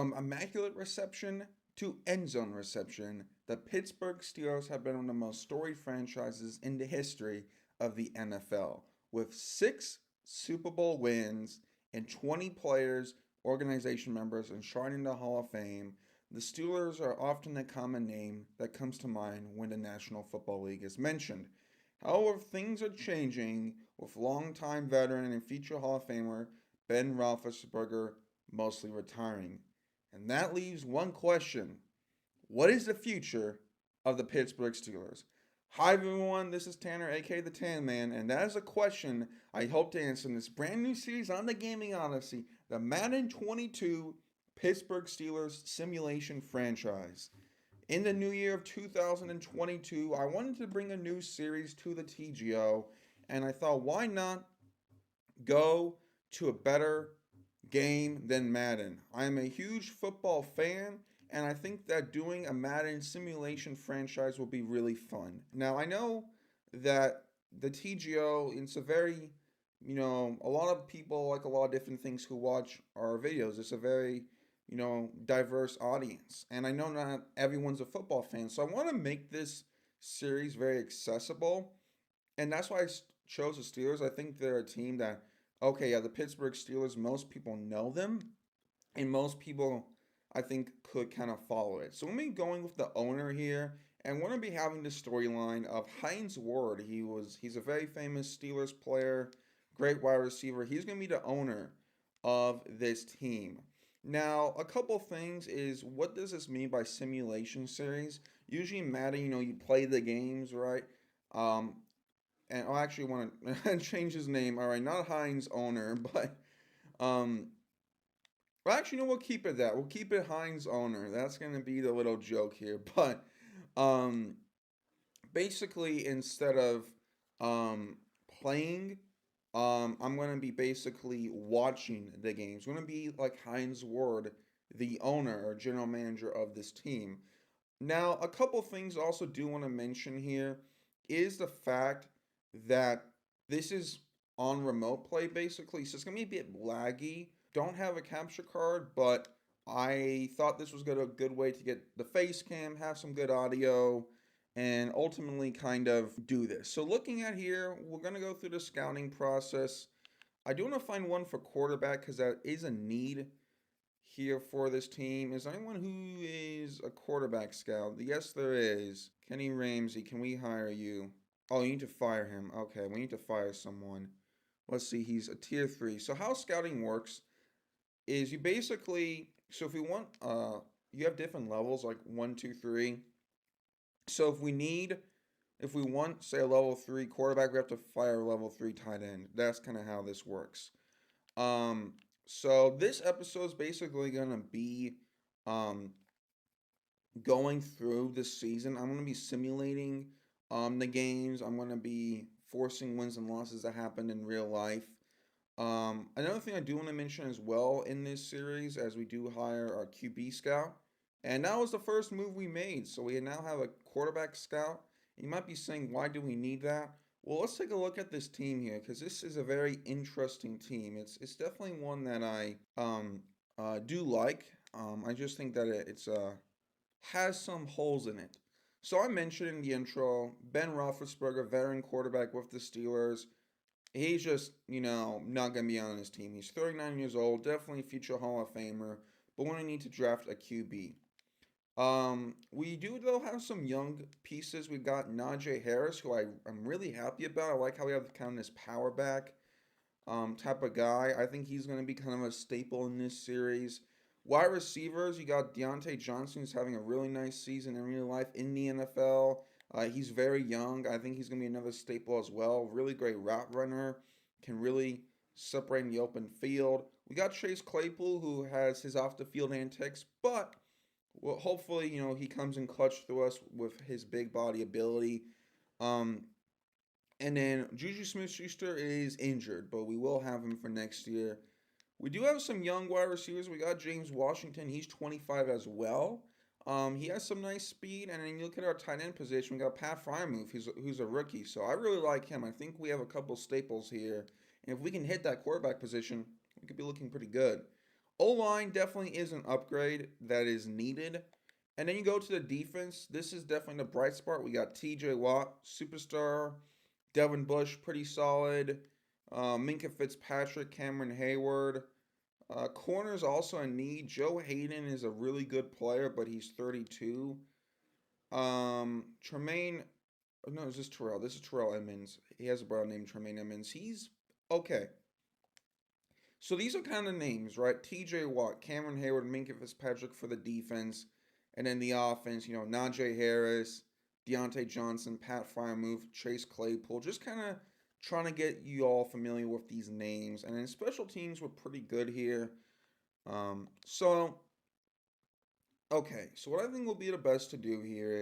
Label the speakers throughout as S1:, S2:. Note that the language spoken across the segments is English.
S1: From immaculate reception to end zone reception, the Pittsburgh Steelers have been one of the most storied franchises in the history of the NFL, with 6 Super Bowl wins and 20 players, organization members enshrined in the Hall of Fame. The Steelers are often a common name that comes to mind when the National Football League is mentioned. However, things are changing with longtime veteran and future Hall of Famer Ben Roethlisberger mostly retiring. And that leaves one question: what is the future of the Pittsburgh Steelers? Hi everyone, this is Tanner, aka the Tanman, and that is a question I hope to answer in this brand new series on the Gaming Odyssey, the Madden 22 Pittsburgh Steelers simulation franchise. In the new year of 2022, I wanted to bring a new series to the TGO, and I thought, why not go to a better game than Madden? I am a huge football fan, and I think that doing a Madden simulation franchise will be really fun. Now, I know that the TGO, it's a very, a lot of people like a lot of different things who watch our videos. It's a very, diverse audience. And I know not everyone's a football fan, so I want to make this series very accessible. And that's why I chose the Steelers. I think they're a team that, okay, yeah, the Pittsburgh Steelers, most people know them, and most people, I think, could kind of follow it. So let me going with the owner here, and we're gonna be having the storyline of Hines Ward. He's a very famous Steelers player, great wide receiver. He's gonna be the owner of this team. Now, a couple things is, what does this mean by simulation series? Usually in Madden, you play the games, right? Um, and I actually want to change his name. All right, not Heinz owner, but um, well, actually, no, we'll keep it that. We'll keep it Heinz owner. That's gonna be the little joke here. But um, basically, instead of um playing, I'm gonna be basically watching the games. I'm gonna be like Heinz Ward, the owner or general manager of this team. Now, a couple things I also do want to mention here is the fact that this is on remote play basically, so it's gonna be a bit laggy. Don't have a capture card, but I thought this was a good way to get the face cam, have some good audio, and ultimately kind of do this. So looking at here, we're gonna go through the scouting process. I do want to find one for quarterback because that is a need here for this team. Is there anyone who is a quarterback scout? Yes, there is. Kenny Ramsey, can we hire you? Oh, you need to fire him. Okay, we need to fire someone. Let's see, he's a tier 3. So how scouting works is you basically, so if we want, you have different levels like 1, 2, 3. So if we want, say, a level 3 quarterback, we have to fire a level 3 tight end. That's kind of how this works. Um, so this episode is basically gonna be um going through this season. I'm gonna be simulating the games. I'm gonna be forcing wins and losses that happen in real life. Another thing I do want to mention as well in this series, as we do hire our QB scout, and that was the first move we made. So we now have a quarterback scout. You might be saying, why do we need that? Well, let's take a look at this team here because this is a very interesting team. It's definitely one that I do like. I just think that it's has some holes in it. So I mentioned in the intro, Ben Roethlisberger, veteran quarterback with the Steelers. He's just, not going to be on his team. He's 39 years old, definitely a future Hall of Famer, but we're going to need to draft a QB. We do, though, have some young pieces. We've got Najee Harris, who I'm really happy about. I like how we have kind of this power back type of guy. I think he's going to be kind of a staple in this series. Wide receivers, you got Deontay Johnson, who's having a really nice season in real life in the NFL. He's very young. I think he's going to be another staple as well. Really great route runner. Can really separate in the open field. We got Chase Claypool, who has his off the field antics, but well, hopefully, he comes in clutch through us with his big body ability. Um, and then Juju Smith-Schuster is injured, but we will have him for next year. We do have some young wide receivers. We got James Washington. He's 25 as well. He has some nice speed. And then you look at our tight end position, we got Pat Freiermuth, who's a rookie. So I really like him. I think we have a couple staples here. And if we can hit that quarterback position, we could be looking pretty good. O-line definitely is an upgrade that is needed. And then you go to the defense. This is definitely the bright spot. We got TJ Watt, superstar. Devin Bush, pretty solid. Minka Fitzpatrick, Cameron Hayward. Corners also a need. Joe Hayden is a really good player, but he's 32. Tremaine, no, is this Terrell? This is Terrell Emmons. He has a brother named Tremaine Emmons. He's okay. So these are kind of names, right? TJ Watt, Cameron Hayward, Minka Fitzpatrick for the defense. And then the offense, Najee Harris, Deontay Johnson, Pat Fryermuth, Chase Claypool. Just kind of trying to get you all familiar with these names. And then special teams were pretty good here. So, okay. So what I think will be the best to do here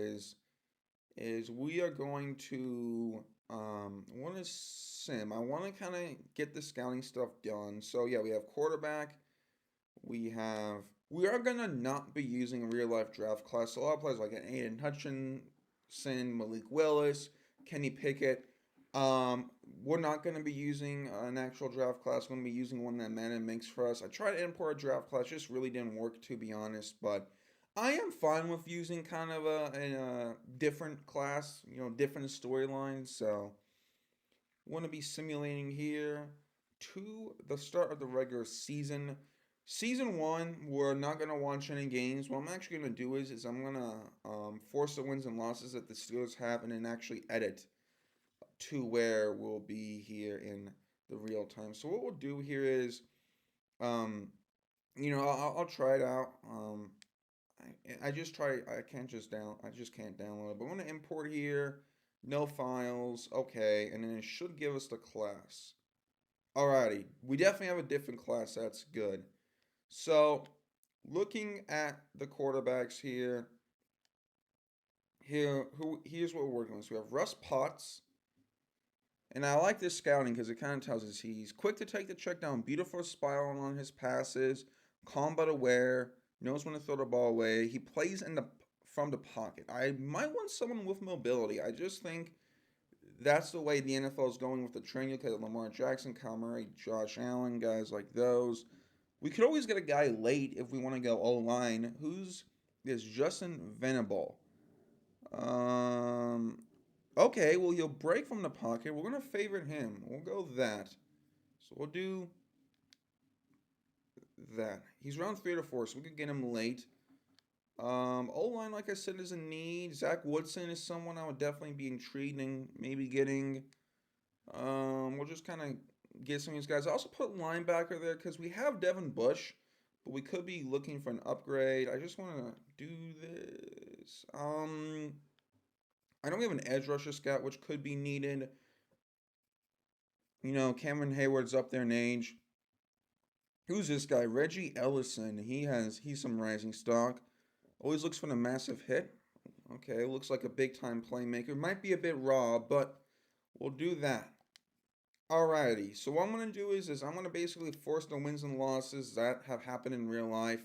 S1: is we are going to want to sim. I want to kind of get the scouting stuff done. So yeah, we have quarterback. We are gonna not be using real life draft class. So a lot of players like Aiden Hutchinson, Malik Willis, Kenny Pickett. We're not gonna be using an actual draft class. We're gonna be using one that Madden makes for us. I tried to import a draft class, just really didn't work to be honest. But I am fine with using kind of a different class, different storylines. So want to be simulating here to the start of the regular season. Season one, we're not gonna watch any games. What I'm actually gonna do is I'm gonna force the wins and losses that the Steelers have, and then actually edit to where we'll be here in the real time. So what we'll do here is, um, I'll try it out. I just try. I can't just down. I just can't download it. But I'm gonna import here. No files. Okay, and then it should give us the class. Alrighty, we definitely have a different class. That's good. So, looking at the quarterbacks here's what we're working with. So we have Russ Potts, and I like this scouting because it kind of tells us he's quick to take the check down, beautiful spiral on his passes, calm but aware, knows when to throw the ball away. He plays from the pocket. I might want someone with mobility. I just think that's the way the NFL is going with the training. Look at Lamar Jackson, Kyle Murray, Josh Allen, guys like those. We could always get a guy late if we want to go O-line. Who's is Justin Venable? Um, okay, well, he'll break from the pocket. We're going to favorite him. We'll go that. So we'll do that. He's round 3 to 4, so we could get him late. O-line, like I said, is a need. Zach Woodson is someone I would definitely be intrigued in maybe getting. We'll just kind of get some of these guys. I also put linebacker there because we have Devin Bush, but we could be looking for an upgrade. I just want to do this. I know we have an edge rusher scout, which could be needed. Cameron Hayward's up there in age. Who's this guy? Reggie Ellison. He's some rising stock. Always looks for the massive hit. Okay, looks like a big time playmaker. Might be a bit raw, but we'll do that. Alrighty, so what I'm going to do is I'm going to basically force the wins and losses that have happened in real life.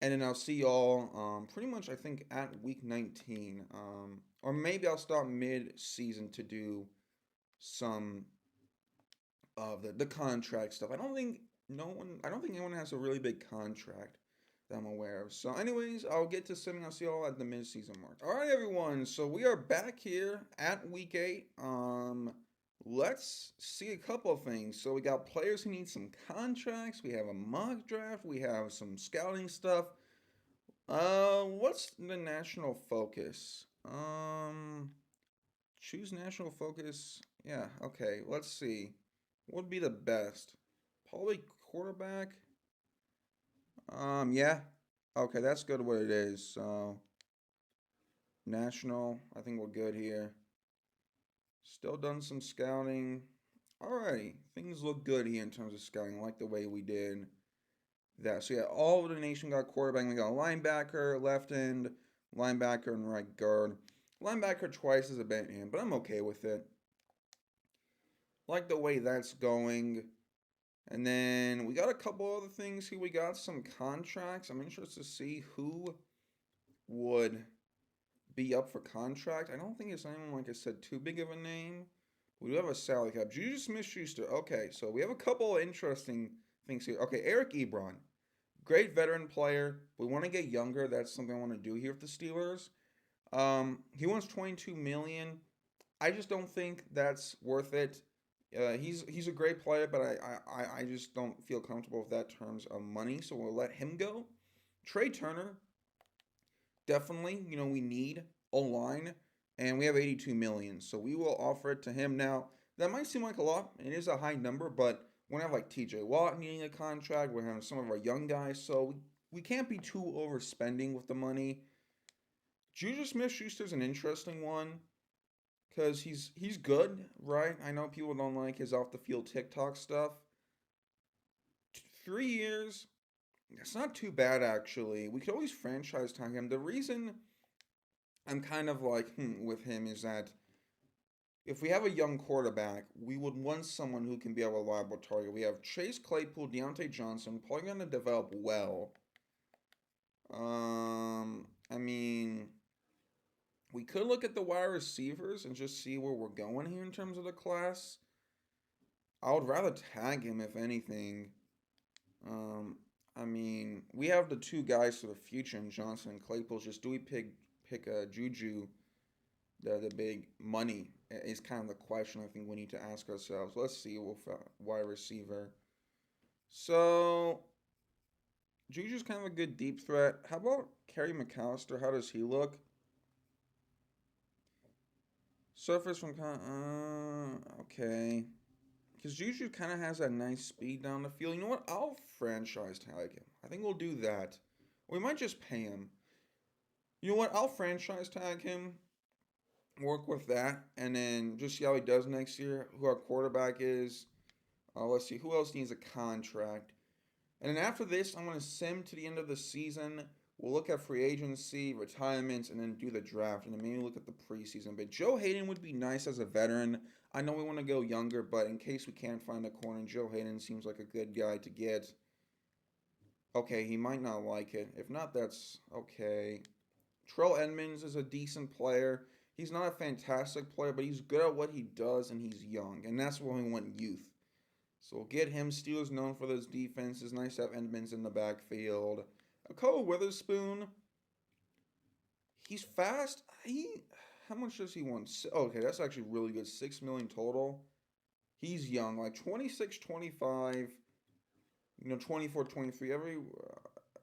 S1: And then I'll see y'all pretty much, I think, at week 19. Or maybe I'll start mid-season to do some of the contract stuff. I don't think anyone has a really big contract that I'm aware of. So anyways, I'll get to simming. I'll see y'all at the mid-season mark. Alright, everyone, so we are back here at week 8. Let's see a couple of things. So we got players who need some contracts. We have a mock draft. We have some scouting stuff. What's the national focus? Choose national focus. Yeah, okay. Let's see. What would be the best? Probably quarterback. Yeah. Okay, that's good what it is. So national, I think we're good here. Still done some scouting. Alrighty, things look good here in terms of scouting. I like the way we did that. So yeah, all of the nation got quarterback. We got a linebacker, left end, linebacker, and right guard. Linebacker twice is a bent hand, but I'm okay with it. Like the way that's going. And then we got a couple other things here. We got some contracts. I'm interested to see who would be up for contract. I don't think it's anyone, like I said, too big of a name. We do have a salary cap. Juju Smith-Schuster. Okay, so we have a couple of interesting things here. Okay, Eric Ebron. Great veteran player. We want to get younger. That's something I want to do here with the Steelers. He wants 22 million. I just don't think that's worth it. He's a great player, but I just don't feel comfortable with that terms of money, so we'll let him go. Trey Turner, definitely, we need a line, and we have 82 million, so we will offer it to him. Now, that might seem like a lot, it is a high number, but we're gonna have like TJ Watt needing a contract, we're having some of our young guys, so we can't be too overspending with the money. Juju Smith Schuster's an interesting one because he's good, right? I know people don't like his off the field TikTok stuff. 3 years, it's not too bad actually. We could always franchise tag him. The reason I'm kind of like with him is that if we have a young quarterback, we would want someone who can be a reliable target. We have Chase Claypool, Deontay Johnson, probably going to develop well. I mean, we could look at the wide receivers and just see where we're going here in terms of the class. I would rather tag him if anything. I mean, we have the two guys for the future in Johnson and Claypool. Just do we pick Juju? The big money is kind of the question I think we need to ask ourselves. Let's see with wide receiver. So Juju's kind of a good deep threat. How about Kerry McAllister? How does he look? Surface from okay. Because Juju kind of has that nice speed down the field. You know what? I'll franchise tag him. I think we'll do that. We might just pay him. You know what? I'll franchise tag him, work with that, and then just see how he does next year, who our quarterback is. Let's see, who else needs a contract? And then after this, I'm going to sim to the end of the season. We'll look at free agency, retirements, and then do the draft, and then maybe look at the preseason. But Joe Hayden would be nice as a veteran. I know we want to go younger, but in case we can't find a corner, Joe Hayden seems like a good guy to get. Okay, he might not like it. If not, that's okay. Terrell Edmonds is a decent player. He's not a fantastic player, but he's good at what he does, and he's young. And that's why we want youth. So we'll get him. Steelers known for those defenses. Nice to have Edmonds in the backfield. Cole Witherspoon. He's fast. How much does he want? Okay, that's actually really good. 6 million total. He's young, like 26, 25, 24, 23. Every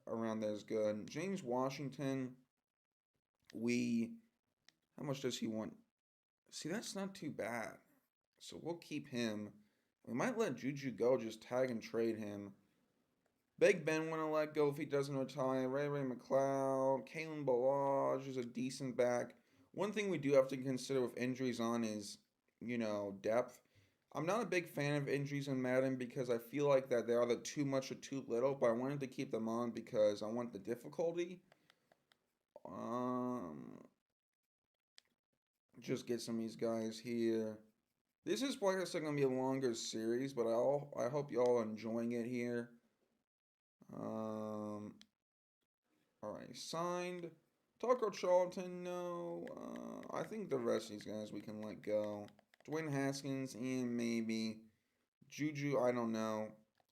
S1: around there is good. James Washington. How much does he want? See, that's not too bad. So we'll keep him. We might let Juju go, just tag and trade him. Big Ben want to let go if he doesn't retire. Ray McLeod. Kalen Ballage is a decent back. One thing we do have to consider with injuries on is, depth. I'm not a big fan of injuries in Madden because I feel like that they're either too much or too little, but I wanted to keep them on because I want the difficulty. Just get some of these guys here. This is probably going to be a longer series, but I hope y'all are enjoying it here. Alright, signed. Taco Charlton, no. I think the rest of these guys we can let go. Dwayne Haskins, and maybe. Juju, I don't know.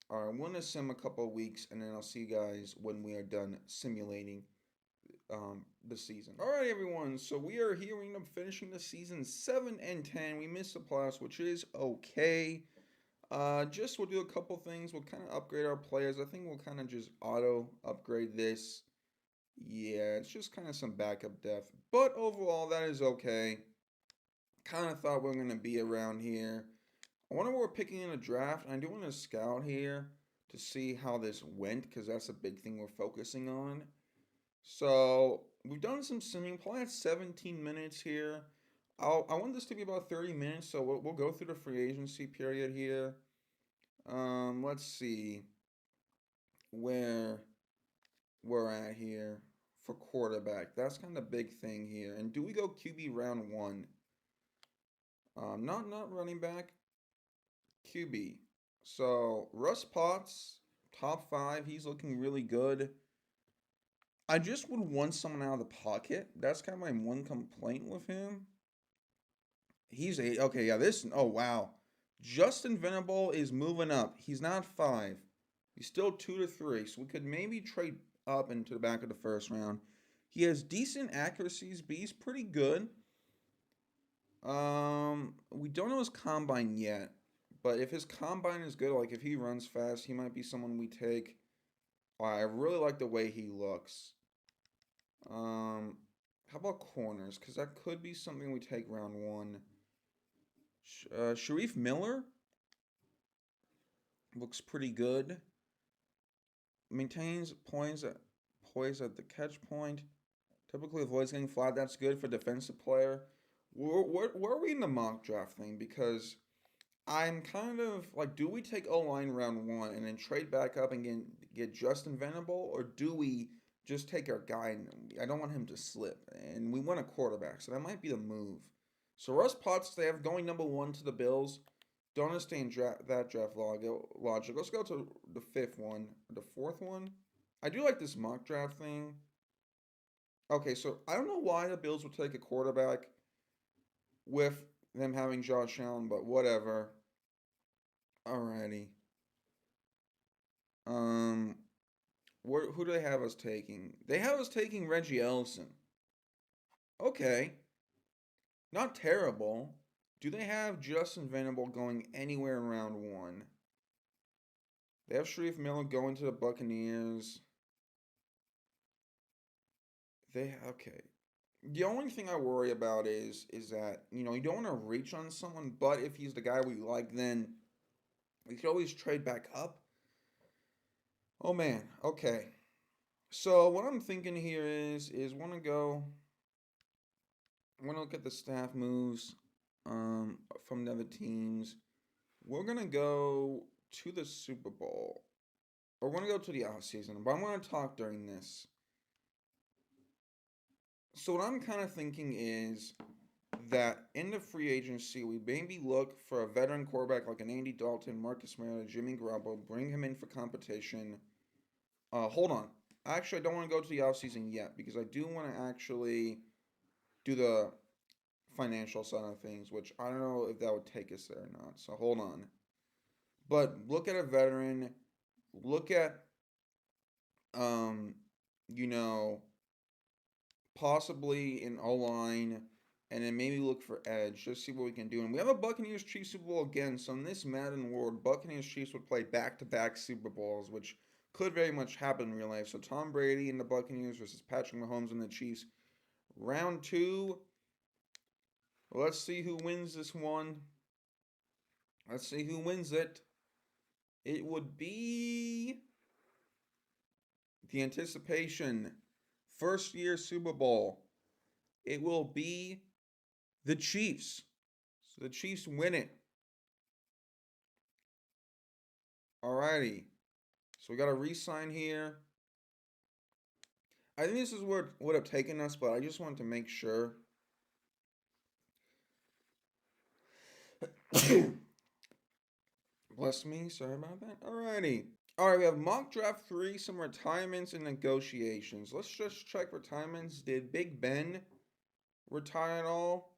S1: Alright, I'm going to sim a couple of weeks, and then I'll see you guys when we are done simulating the season. Alright, everyone, so we are here. We end up finishing the season 7-10. We missed the playoffs, which is okay. We'll do a couple things. We'll kind of upgrade our players. I think we'll kind of just auto upgrade this. Yeah, it's just kind of some backup depth. But overall, that is okay. Kind of thought we were going to be around here. I wonder what we're picking in a draft. I do want to scout here to see how this went because that's a big thing we're focusing on. So, we've done some simming. Probably at 17 minutes here. I want this to be about 30 minutes, so we'll go through the free agency period here. Let's see where we're at here for quarterback. That's kind of a big thing here. And do we go QB round 1? Not running back. QB. So, Russ Potts, top 5. He's looking really good. I just would want someone out of the pocket. That's kind of my one complaint with him. He's 8. Okay, yeah, oh, wow. Justin Venable is moving up. He's not 5. He's still 2 to 3, so we could maybe trade up into the back of the first round. He has decent accuracies, but he's pretty good. We don't know his combine yet, but if his combine is good, like if he runs fast, he might be someone we take. I really like the way he looks. How about corners? Because that could be something we take round one. Sharif Miller looks pretty good. Maintains poise at the catch point. Typically avoids getting flat. That's good for defensive player. Where are we in the mock draft thing? Because I'm kind of like, do we take O line round one and then trade back up and get Justin Venable, or do we just take our guy? And I don't want him to slip, and we want a quarterback, so that might be the move. So Russ Potts, they have going number one to the Bills. Don't understand that draft logic. Let's go to the fifth one, the fourth one. I do like this mock draft thing. Okay, so I don't know why the Bills would take a quarterback with them having Josh Allen, but whatever. Alrighty. Um, who do they have us taking? They have us taking Reggie Ellison. Okay, not terrible. Do they have Justin Venable going anywhere in round one? They have Sharif Miller going to the Buccaneers. Okay. The only thing I worry about is that you don't want to reach on someone, but if he's the guy we like, then we could always trade back up. Oh man, okay. So what I'm thinking here is want to go. I want to look at the staff moves from the other teams. We're gonna go to the Super Bowl. Or we're gonna go to the off season, but I want to talk during this. So what I'm kind of thinking is that in the free agency, we maybe look for a veteran quarterback like an Andy Dalton, Marcus Mariota, Jimmy Garoppolo, bring him in for competition. Hold on. Actually, I don't want to go to the offseason yet because I do want to actually do the financial side of things, which I don't know if that would take us there or not. So hold on. But look at a veteran. Look at, um, you know, possibly an O line, and then maybe look for edge. Just see what we can do. And we have a Buccaneers Chiefs Super Bowl again. So in this Madden world, Buccaneers Chiefs would play back-to-back Super Bowls, which could very much happen in real life. So Tom Brady and the Buccaneers versus Patrick Mahomes and the Chiefs. Round two. Let's see who wins this one. Let's see who wins it. It would be the anticipation first year Super Bowl. It will be the Chiefs. So the Chiefs win it. Alrighty. So we got a re-sign here. I think this is where it would have taken us, but I just wanted to make sure. Bless me. Sorry about that. Alrighty. Alright, we have mock draft 3, some retirements and negotiations. Let's just check retirements. Did Big Ben retire at all?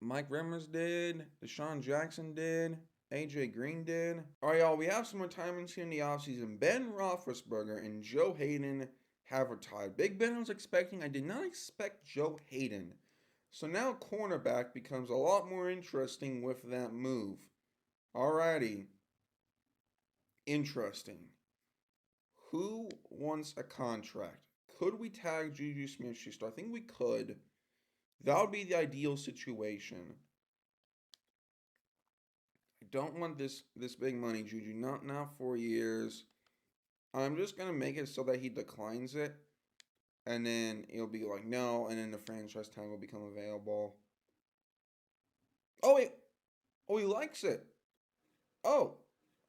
S1: Mike Remmers did. Deshaun Jackson did. AJ Green did. Alright, y'all, we have some retirements here in the offseason. Ben Roethlisberger and Joe Hayden have retired. Big Ben was expecting. I did not expect Joe Hayden. So now cornerback becomes a lot more interesting with that move. Alrighty. Interesting. Who wants a contract? Could we tag Juju Smith-Schuster? I think we could. That would be the ideal situation. I don't want this big money, Juju. Not 4 years. I'm just gonna make it so that he declines it, and then it'll be like no, and then the franchise tag will become available. Oh wait, oh he likes it. Oh,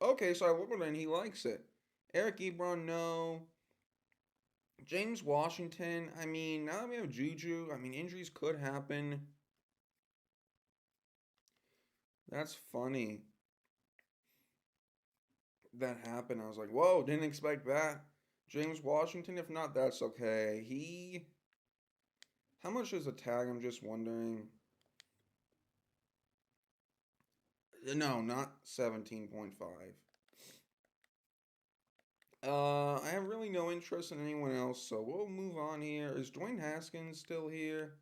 S1: okay. So I looked at it and he likes it. Eric Ebron, no. James Washington. I mean, now that we have Juju, I mean injuries could happen. That's funny. That happened. I was like, whoa, didn't expect that. James Washington, if not, that's okay. How much is a tag? I'm just wondering. No, not 17.5. I have really no interest in anyone else, so we'll move on here. Is Dwayne Haskins still here?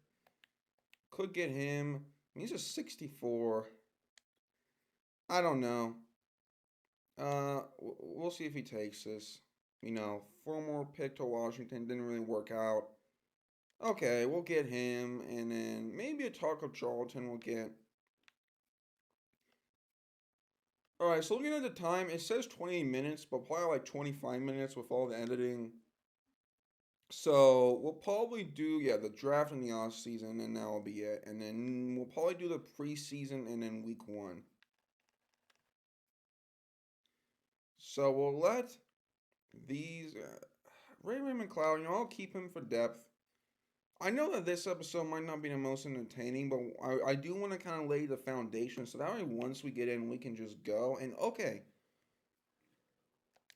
S1: Could get him. He's a 64. I don't know. We'll see if he takes this. Former pick to Washington didn't really work out. Okay, we'll get him, and then maybe a Taco Charlton we'll get. Alright, so looking at the time, it says 20 minutes, but probably like 25 minutes with all the editing. So we'll probably do, yeah, the draft in the off season, and that'll be it. And then we'll probably do the preseason and then week one. So we'll let these Ray McLeod, I'll keep him for depth. I know that this episode might not be the most entertaining, but I do want to kind of lay the foundation so that way once we get in, we can just go. And okay,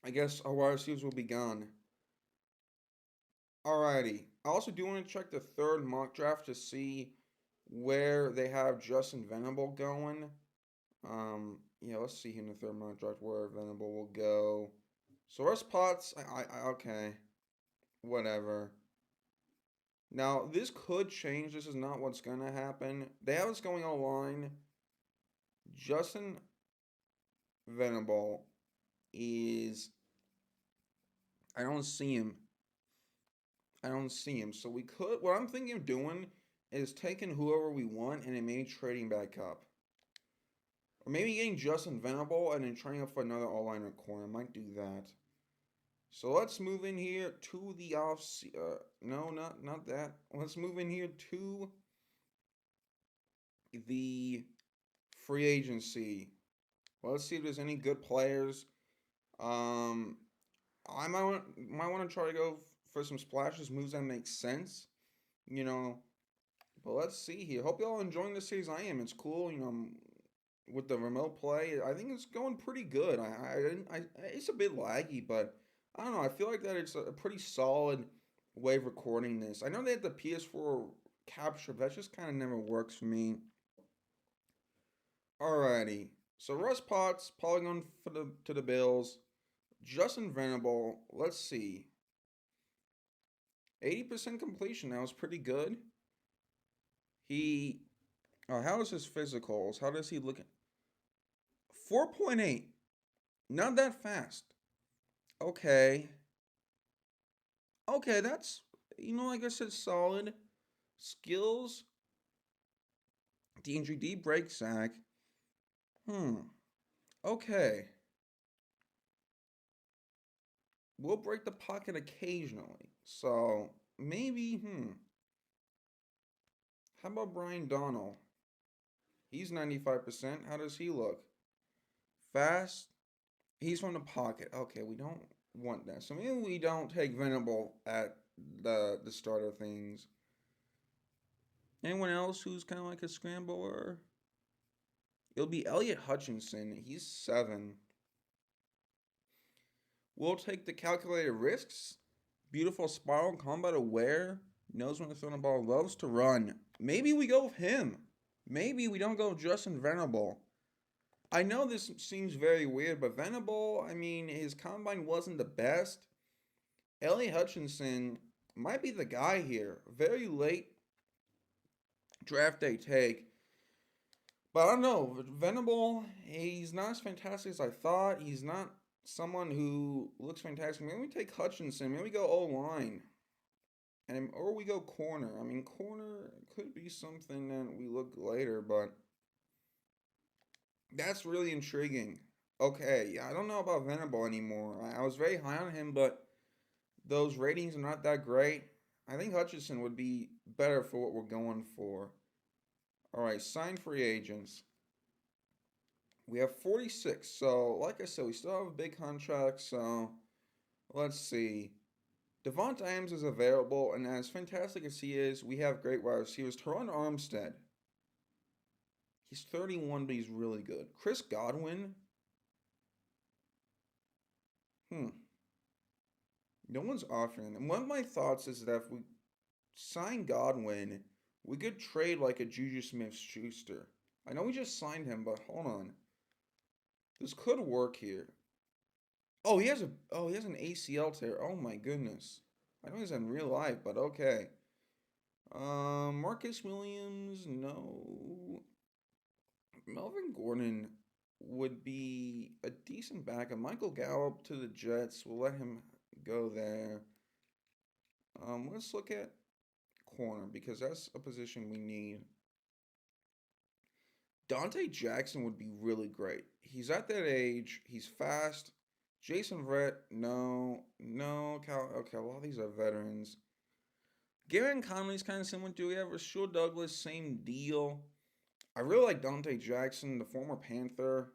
S1: I guess our wide receivers will be gone. Alrighty. I also do want to check the third mock draft to see where they have Justin Venable going. Yeah, let's see here in the third mock draft where Venable will go. So Russ Potts, okay, whatever. Now, this could change. This is not what's going to happen. They have us going online. Justin Venable is... I don't see him. I don't see him. So we could... What I'm thinking of doing is taking whoever we want and then maybe trading back up. Or maybe getting Justin Venable and then trading up for another all-liner corner. I might do that. So let's move in here to the no, not that. Let's move in here to the free agency. Let's see if there's any good players. I might want to try to go for some splashes, moves that make sense. But let's see here. Hope y'all enjoying this series. I am. It's cool. With the remote play, I think it's going pretty good. It's a bit laggy, but I don't know. I feel like that it's a pretty solid way of recording this. I know they had the PS4 capture, but that just kind of never works for me. Alrighty. So Russ Potts probably going to the Bills. Justin Venable. Let's see. 80% completion. That was pretty good. How is his physicals? How does he look? 4.8. Not that fast. Okay. Okay, that's, like I said, solid. Skills. D&GD break sack. Okay. We'll break the pocket occasionally. So, maybe, How about Brian Donnell? He's 95%. How does he look? Fast. He's from the pocket. Okay, we don't want that. So maybe we don't take Venable at the start of things. Anyone else who's kind of like a scrambler? It'll be Elliot Hutchinson. He's 7. We'll take the calculated risks. Beautiful spiral, combat aware. Knows when to throw the ball. Loves to run. Maybe we go with him. Maybe we don't go with Justin Venable. I know this seems very weird, but Venable, his combine wasn't the best. Elliot Hutchinson might be the guy here. Very late draft day take. But I don't know. Venable, he's not as fantastic as I thought. He's not someone who looks fantastic. Maybe we take Hutchinson. Maybe we go O-line. Or we go corner. Corner could be something that we look later, but that's really intriguing. Okay, I don't know about Venable anymore. I was very high on him, but those ratings are not that great. I think Hutchinson would be better for what we're going for. Alright, sign free agents. We have 46. So, like I said, we still have a big contract. So, let's see. Devonta Adams is available, and as fantastic as he is, we have great wide receivers. Teron Armstead. He's 31, but he's really good. Chris Godwin. No one's offering him. One of my thoughts is that if we sign Godwin, we could trade like a Juju Smith-Schuster. I know we just signed him, but hold on. This could work here. Oh, he has an ACL tear. Oh my goodness. I know he's in real life, but okay. Marcus Williams, no. Melvin Gordon would be a decent backup. Michael Gallup to the Jets. We'll let him go there. Let's look at corner because that's a position we need. Dante Jackson would be really great. He's at that age. He's fast. Jason Verrett, no, no. Okay, a lot of these are veterans. Garen Conley's kind of similar to we have Rashul Douglas, same deal. I really like Dante Jackson, the former Panther.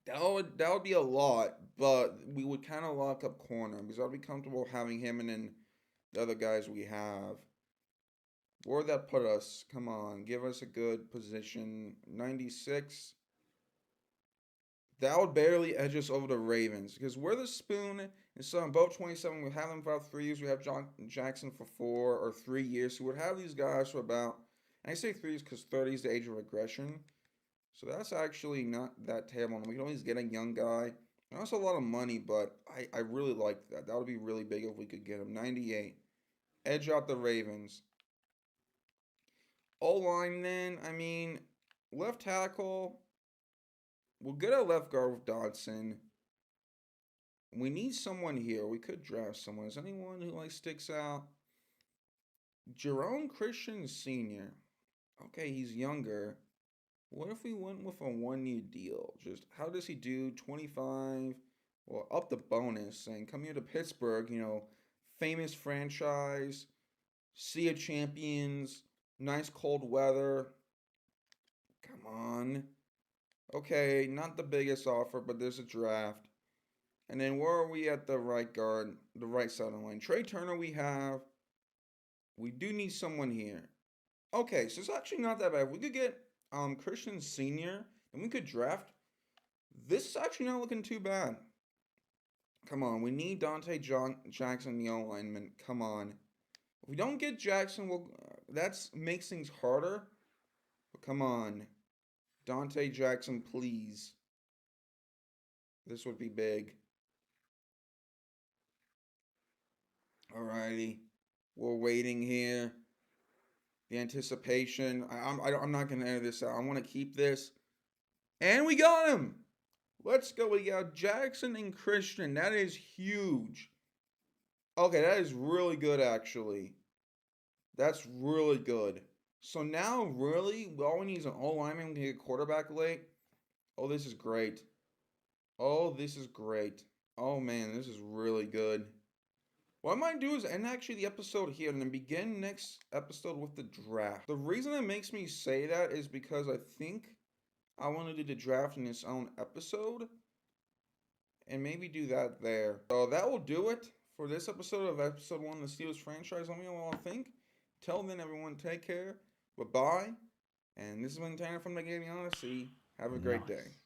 S1: That would be a lot, but we would kind of lock up corner because I'd be comfortable having him and then the other guys we have. Where would that put us? Come on, give us a good position. 96. That would barely edge us over the Ravens because we're the spoon. And so in both 27, we have them for about 3 years. We have John Jackson for 4 or 3 years. So we'd have these guys for about, and I say 3 years because 30 is the age of regression. So that's actually not that terrible. We can always get a young guy. And also a lot of money, but I really like that. That would be really big if we could get him. 98. Edge out the Ravens. O-line then, I mean, left tackle. We'll get a left guard with Dodson. We need someone here. We could draft someone. Is anyone who like sticks out? Jerome Christian Sr. Okay, he's younger. What if we went with a 1 year deal? Just how does he do? 25. Well, up the bonus and come here to Pittsburgh, famous franchise, Sea of Champions, nice cold weather. Come on. Okay, not the biggest offer, but there's a draft. And then where are we at the right guard, the right side of the line? Trey Turner we have. We do need someone here. Okay, so it's actually not that bad. If we could get Christian Sr., and we could draft. This is actually not looking too bad. Come on, we need Dante Jackson, the alignment. Come on. If we don't get Jackson, that makes things harder. But come on. Dante Jackson, please. This would be big. Alrighty. We're waiting here. The anticipation. I'm not going to edit this out. I want to keep this. And we got him. Let's go. We got Jackson and Christian. That is huge. Okay, that is really good, actually. That's really good. So now, really, all we need is an O-lineman. We can get a quarterback late. Oh, this is great. Oh, this is great. Oh, man, this is really good. What I might do is end actually the episode here and then begin next episode with the draft. The reason it makes me say that is because I think I want to do the draft in its own episode and maybe do that there. So that will do it for this episode of episode 1 of the Steelers franchise. Let me know what I think. Till then, everyone, take care. Bye-bye. And this has been Tanner from the Gaming Odyssey. Have a great day.